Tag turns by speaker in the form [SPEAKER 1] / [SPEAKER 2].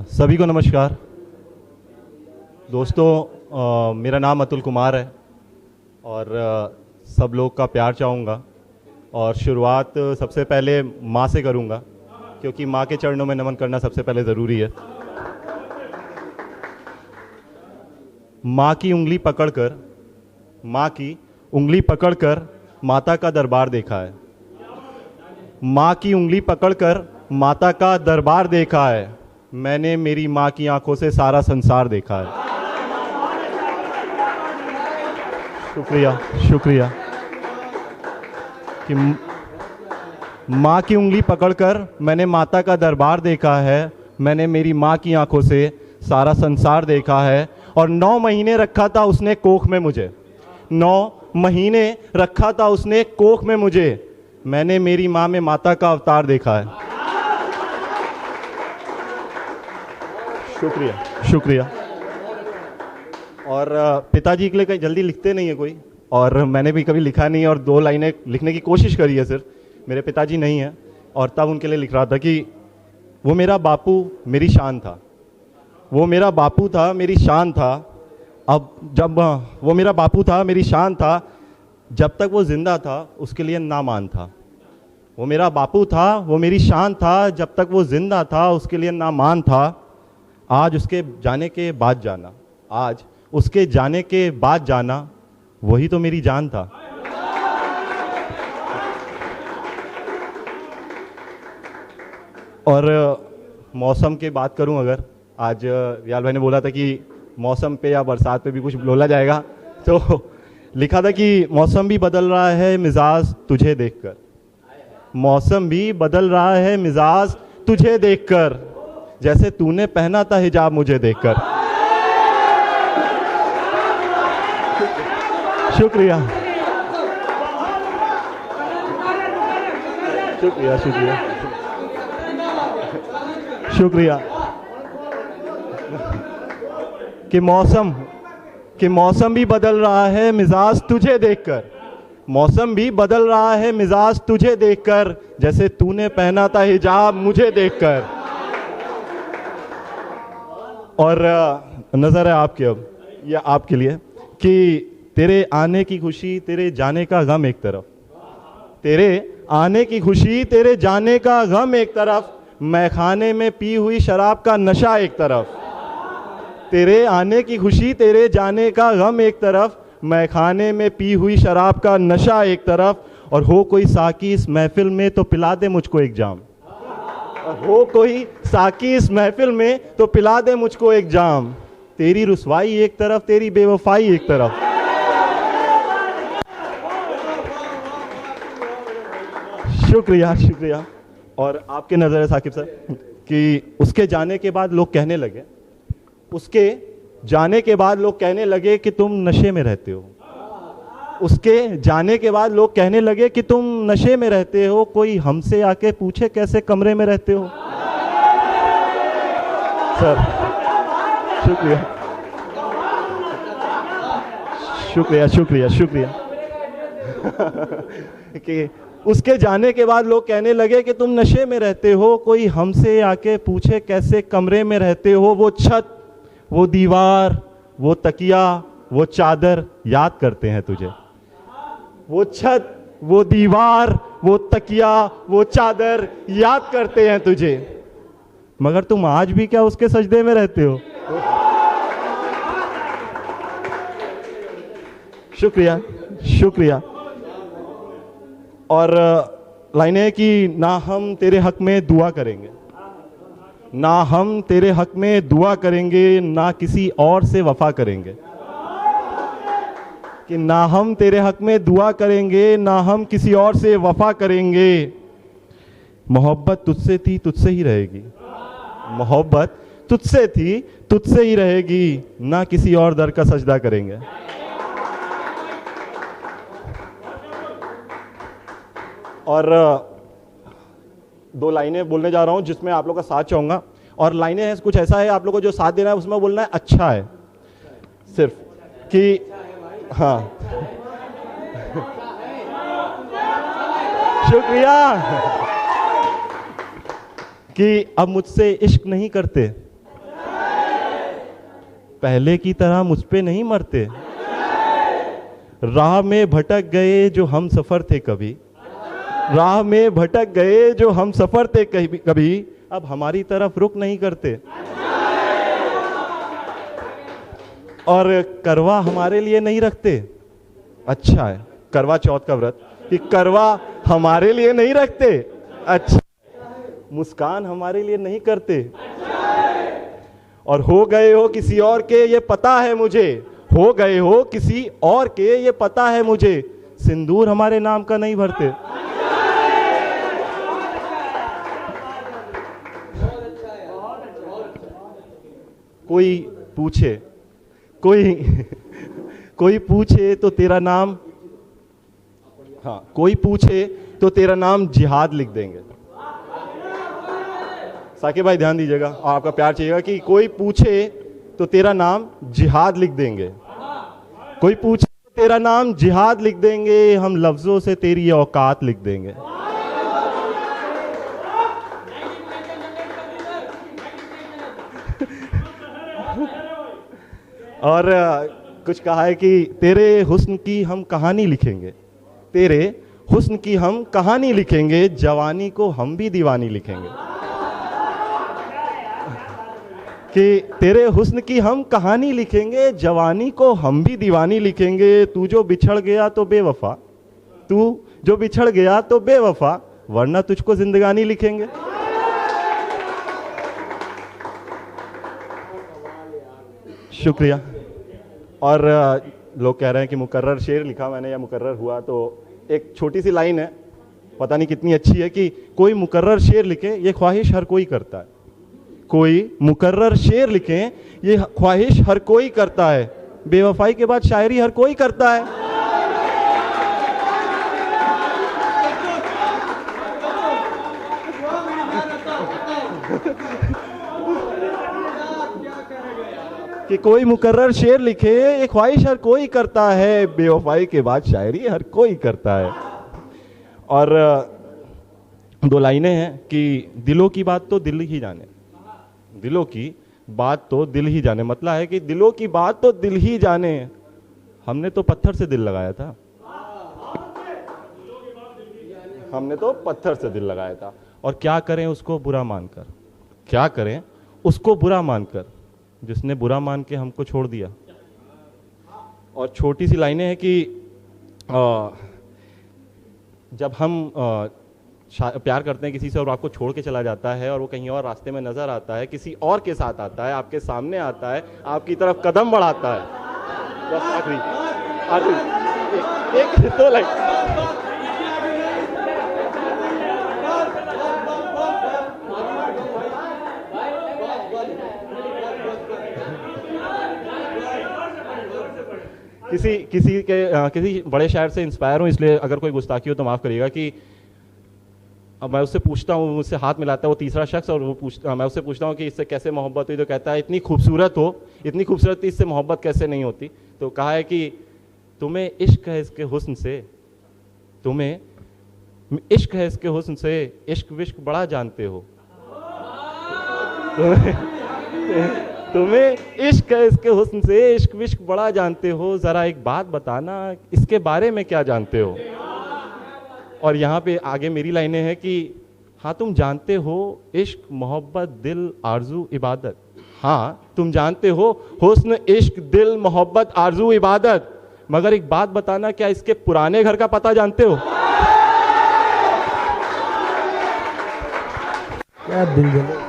[SPEAKER 1] सभी को नमस्कार दोस्तों। मेरा नाम अतुल कुमार है और सब लोग का प्यार चाहूँगा और शुरुआत सबसे पहले माँ से करूँगा क्योंकि माँ के चरणों में नमन करना सबसे पहले ज़रूरी है। माँ की उंगली पकड़कर माता का दरबार देखा है। माँ की उंगली पकड़कर माता का दरबार देखा है। मैंने मेरी माँ की आंखों से सारा संसार देखा है। शुक्रिया कि माँ की उंगली पकड़कर मैंने माता का दरबार देखा है। मैंने मेरी माँ की आंखों से सारा संसार देखा है। और 9 महीने रखा था उसने कोख में मुझे, 9 महीने रखा था उसने कोख में मुझे। मैंने मेरी माँ में माता का अवतार देखा है। शुक्रिया। और पिताजी के लिए कहीं जल्दी लिखते नहीं है कोई, और मैंने भी कभी लिखा नहीं और 2 लाइनें लिखने की कोशिश करी है सिर्फ। मेरे पिताजी नहीं है और तब उनके लिए लिख रहा था कि वो मेरा बापू मेरी शान था, वो मेरा बापू था मेरी शान था। अब जब वो मेरा बापू था मेरी शान था, जब तक वो जिंदा था उसके लिए नामान था। वो मेरा बापू था वो मेरी शान था, जब तक वो जिंदा था उसके लिए नामान था। आज उसके जाने के बाद जाना, आज उसके जाने के बाद जाना, वही तो मेरी जान था। और मौसम की बात करूं, अगर आज रियाल भाई ने बोला था कि मौसम पे या बरसात पे भी कुछ बोला जाएगा, तो लिखा था कि मौसम भी बदल रहा है मिजाज तुझे देखकर, मौसम भी बदल रहा है मिजाज तुझे देखकर, जैसे तूने पहना था हिजाब मुझे देखकर। शुक्रिया कि मौसम भी बदल रहा है मिजाज तुझे देखकर, मौसम भी बदल रहा है मिजाज तुझे देखकर, जैसे तूने पहना था हिजाब मुझे देखकर। और नज़र है आपके, अब या आपके लिए, कि तेरे आने की खुशी तेरे जाने का गम एक तरफ, तेरे आने की खुशी तेरे जाने का गम एक तरफ, मैखाने में पी हुई शराब का नशा एक तरफ। तेरे आने की खुशी तेरे जाने का गम एक तरफ, मैखाने में पी हुई शराब का नशा एक तरफ। और हो कोई साकी इस महफिल में तो पिला दे मुझको एक जाम, और हो कोई साकी इस महफिल में तो पिला दे मुझको एक जाम। तेरी रुसवाई एक तरफ तेरी बेवफाई एक तरफ। शुक्रिया। और आपके नज़र है साकिब सर कि उसके जाने के बाद लोग कहने लगे, उसके जाने के बाद लोग कहने लगे कि तुम नशे में रहते हो, उसके जाने के बाद लोग कहने लगे कि तुम नशे में रहते हो, कोई हमसे आके पूछे कैसे कमरे में रहते हो। सर शुक्रिया कि उसके जाने के बाद लोग कहने लगे कि तुम नशे में रहते हो, कोई हमसे आके पूछे कैसे कमरे में रहते हो। वो छत, वो दीवार, वो तकिया, वो चादर याद करते हैं तुझे। वो छत, वो दीवार, वो तकिया, वो चादर याद करते हैं तुझे, मगर तुम आज भी क्या उसके सजदे में रहते हो। शुक्रिया। और लाइनें कि ना हम तेरे हक में दुआ करेंगे, ना हम तेरे हक में दुआ करेंगे, ना किसी और से वफा करेंगे, कि ना हम तेरे हक में दुआ करेंगे, ना हम किसी और से वफा करेंगे। मोहब्बत तुझसे थी तुझसे ही रहेगी, मोहब्बत तुझसे थी तुझसे ही रहेगी, ना किसी और दर का सजदा करेंगे। और 2 लाइनें बोलने जा रहा हूं जिसमें आप लोग का साथ चाहूंगा। और लाइनें हैं कुछ ऐसा है, आप लोगों को जो साथ देना है उसमें बोलना है अच्छा है, सिर्फ कि हाँ। शुक्रिया कि अब मुझसे इश्क नहीं करते, पहले की तरह मुझ पे नहीं मरते। राह में भटक गए जो हम सफर थे कभी, राह में भटक गए जो हम सफर थे कभी, अब हमारी तरफ रुख नहीं करते। और करवा हमारे लिए नहीं रखते। अच्छा है, करवा चौथ का व्रत कि करवा हमारे लिए नहीं रखते। अच्छा, मुस्कान हमारे लिए नहीं करते। और हो गए हो किसी और के ये पता है मुझे, हो गए हो किसी और के ये पता है मुझे, सिंदूर हमारे नाम का नहीं भरते। कोई पूछे कोई पूछे तो तेरा नाम, हाँ, कोई पूछे तो तेरा नाम जिहाद लिख देंगे। साकिब भाई ध्यान दीजिएगा और आपका प्यार चाहिएगा कि कोई पूछे तो तेरा नाम जिहाद लिख देंगे। कोई पूछे तो तेरा नाम जिहाद लिख देंगे, हम लफ्जों से तेरी औकात लिख देंगे। और कुछ कहा है कि तेरे हुस्न की हम कहानी लिखेंगे, तेरे हुस्न की हम कहानी लिखेंगे, जवानी को हम भी दीवानी लिखेंगे। कि तेरे हुस्न की हम कहानी लिखेंगे, जवानी को हम भी दीवानी लिखेंगे। तू जो बिछड़ गया तो बेवफा, तू जो बिछड़ गया तो बेवफा, वरना तुझको जिंदगानी लिखेंगे। शुक्रिया। और लोग कह रहे हैं कि मुकर्रर शेर लिखा मैंने या मुकर्रर हुआ, तो एक छोटी सी लाइन है, पता नहीं कितनी अच्छी है, कि कोई मुकर्रर शेर लिखे ये ख्वाहिश हर कोई करता है। कोई मुकर्रर शेर लिखे ये ख्वाहिश हर कोई करता है, बेवफाई के बाद शायरी हर कोई करता है। कि कोई मुकर्रर शेर लिखे ये ख्वाहिश हर कोई करता है, बेवफाई के बाद शायरी हर कोई करता है। और दो लाइनें हैं कि दिलों की बात तो दिल ही जाने, दिलों की बात तो दिल ही जाने, मतलब है कि दिलों की बात तो दिल ही जाने, हमने तो पत्थर से दिल लगाया था, हमने तो पत्थर से दिल लगाया था। और क्या करें उसको बुरा मानकर, क्या करें उसको बुरा मानकर, जिसने बुरा मान के हमको छोड़ दिया। और छोटी सी लाइनें हैं कि जब हम प्यार करते हैं किसी से और आपको छोड़ के चला जाता है और वो कहीं और रास्ते में नजर आता है, किसी और के साथ आता है, आपके सामने आता है, आपकी तरफ कदम बढ़ाता है, बस आखिरी एक दो लाइन, किसी बड़े शायर से इंस्पायर हूँ, इसलिए अगर कोई गुस्ताखी हो तो माफ करिएगा। कि अब मैं उससे पूछता हूँ, मुझसे हाथ मिलाता है वो तीसरा शख्स, और मैं उससे पूछता हूँ कि इससे कैसे मोहब्बत हुई, तो कहता है इतनी खूबसूरत हो, इतनी खूबसूरत थी, इससे मोहब्बत कैसे नहीं होती। तो कहा है कि तुम्हें इश्क है इसके हुस्न से, तुम्हें इश्क है इसके हुस्न से, इश्क विश्क बड़ा जानते हो, तुम्हें इश्क है इसके हुस्न से, इश्क विश्क बड़ा जानते हो, जरा एक बात बताना इसके बारे में क्या जानते हो। और यहाँ पे आगे मेरी लाइनें हैं कि हाँ तुम जानते हो इश्क मोहब्बत दिल आरजू इबादत, हाँ तुम जानते हो हुस्न इश्क दिल मोहब्बत आरजू इबादत, मगर एक बात बताना क्या इसके पुराने घर का पता जानते हो।
[SPEAKER 2] क्या दिल जले।